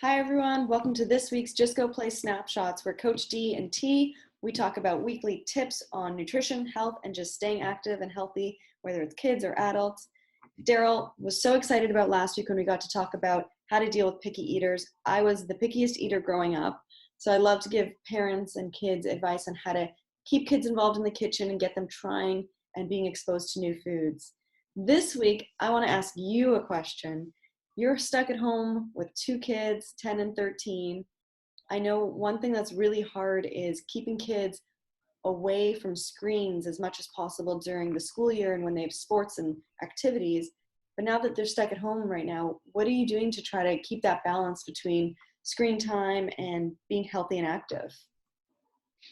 Hi everyone, welcome to this week's Just Go Play Snapshots, where Coach D and T, we talk about weekly tips on nutrition, health, and just staying active and healthy, whether it's kids or adults. Daryl was so excited about last week when we got to talk about how to deal with picky eaters. I was the pickiest eater growing up, so I love to give parents and kids advice on how to keep kids involved in the kitchen and get them trying and being exposed to new foods. This week, I want to ask you a question. You're stuck at home with two kids, 10 and 13. I know one thing that's really hard is keeping kids away from screens as much as possible during the school year and when they have sports and activities. But now that they're stuck at home right now, what are you doing to try to keep that balance between screen time and being healthy and active?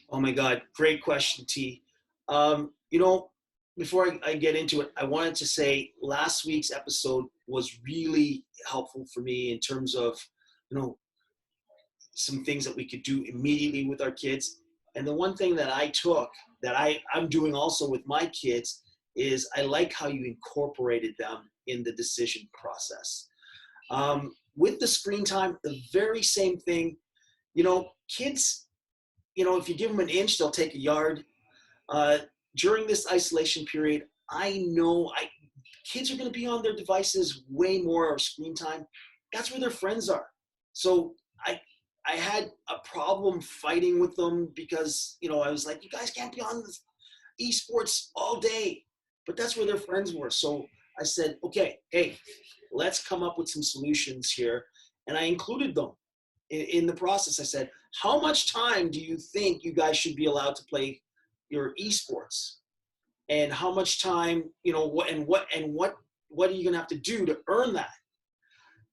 Oh my God, great question, T. You know, before I get into it, I wanted to say last week's episode was really helpful for me in terms of, some things that we could do immediately with our kids. And the one thing that I took that I'm doing also with my kids is I like how you incorporated them in the decision process. With the screen time, the very same thing, kids, if you give them an inch, they'll take a yard. During this isolation period, I know kids are going to be on their devices way more, or screen time. That's where their friends are. So I had a problem fighting with them because, I was like, you guys can't be on this esports all day. But that's where their friends were. So I said, okay, hey, let's come up with some solutions here. And I included them in the process. I said, how much time do you think you guys should be allowed to play your esports? And how much time, what are you going to have to do to earn that?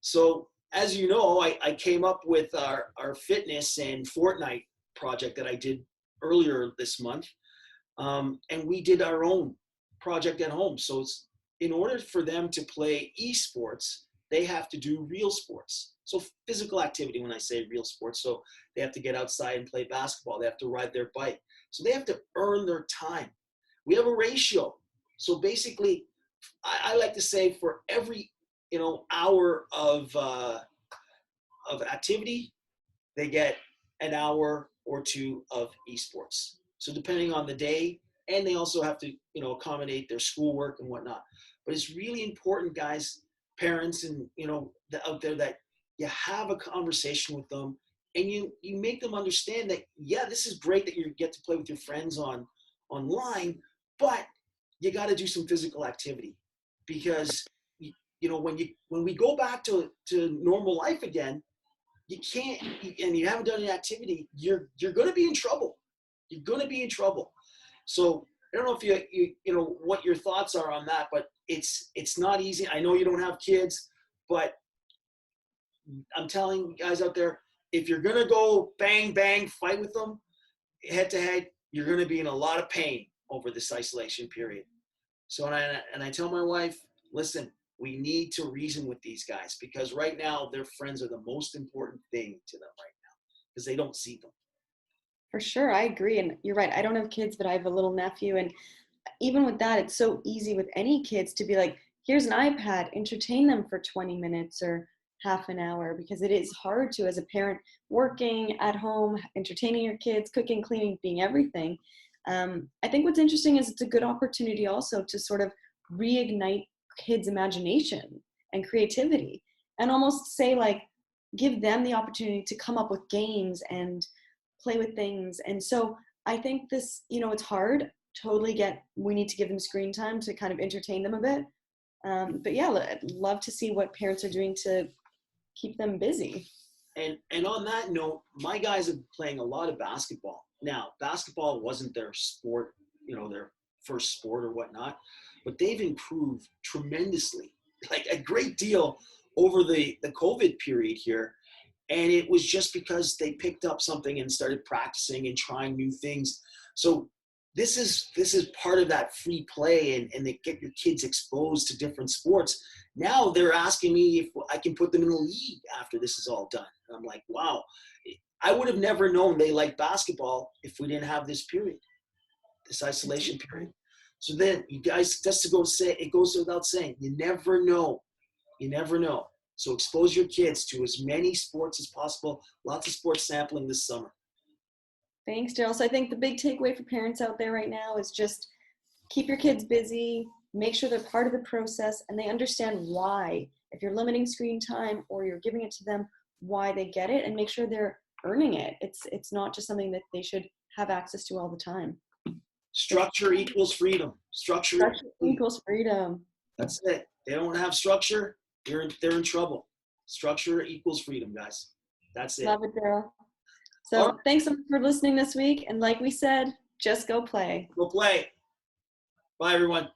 So as you know, I came up with our fitness and Fortnite project that I did earlier this month. And we did our own project at home. So it's, in order for them to play esports, they have to do real sports. So physical activity, when I say real sports, so they have to get outside and play basketball. They have to ride their bike. So they have to earn their time. We have a ratio. So basically, I like to say for every, hour of activity, they get an hour or two of esports. So depending on the day, and they also have to, accommodate their schoolwork and whatnot. But it's really important, guys, parents, and out there, that you have a conversation with them, and you make them understand that, yeah, this is great that you get to play with your friends online, but you got to do some physical activity, because when we go back to normal life again, you can't, and you haven't done any activity, you're going to be in trouble. You're going to be in trouble. So I don't know if you what your thoughts are on that, but it's not easy. I know you don't have kids, but I'm telling you guys out there, if you're going to go bang, bang, fight with them head to head, you're going to be in a lot of pain over this isolation period. So, and I tell my wife, listen, we need to reason with these guys, because right now their friends are the most important thing to them right now, because they don't see them. For sure, I agree. And you're right. I don't have kids, but I have a little nephew. And even with that, it's so easy with any kids to be like, here's an iPad, entertain them for 20 minutes or half an hour, because it is hard to, as a parent, working at home, entertaining your kids, cooking, cleaning, being everything. I think what's interesting is it's a good opportunity also to sort of reignite kids' imagination and creativity, and almost say, like, give them the opportunity to come up with games and play with things. And so I think this, it's hard. Totally get, we need to give them screen time to kind of entertain them a bit. But yeah, I'd love to see what parents are doing to keep them busy. And on that note, my guys have been playing a lot of basketball. Now, basketball wasn't their sport, their first sport or whatnot, but they've improved tremendously, like a great deal over the COVID period here. And it was just because they picked up something and started practicing and trying new things. So this is part of that free play, and they get your kids exposed to different sports. Now they're asking me if I can put them in a league after this is all done. And I'm like, wow, I would have never known they like basketball if we didn't have this period, this isolation period. So then, you guys, just to go say, it goes without saying, you never know. You never know. So expose your kids to as many sports as possible. Lots of sports sampling this summer. Thanks, Daryl. So I think the big takeaway for parents out there right now is just keep your kids busy, make sure they're part of the process, and they understand why. If you're limiting screen time or you're giving it to them, why they get it, and make sure they're earning it. It's not just something that they should have access to all the time. Structure equals freedom. Structure equals freedom. That's it. They don't have structure, they're in trouble. Structure equals freedom, guys. That's it. Love it, Daryl. So thanks so much for listening this week. And like we said, just go play. Go play. Bye, everyone.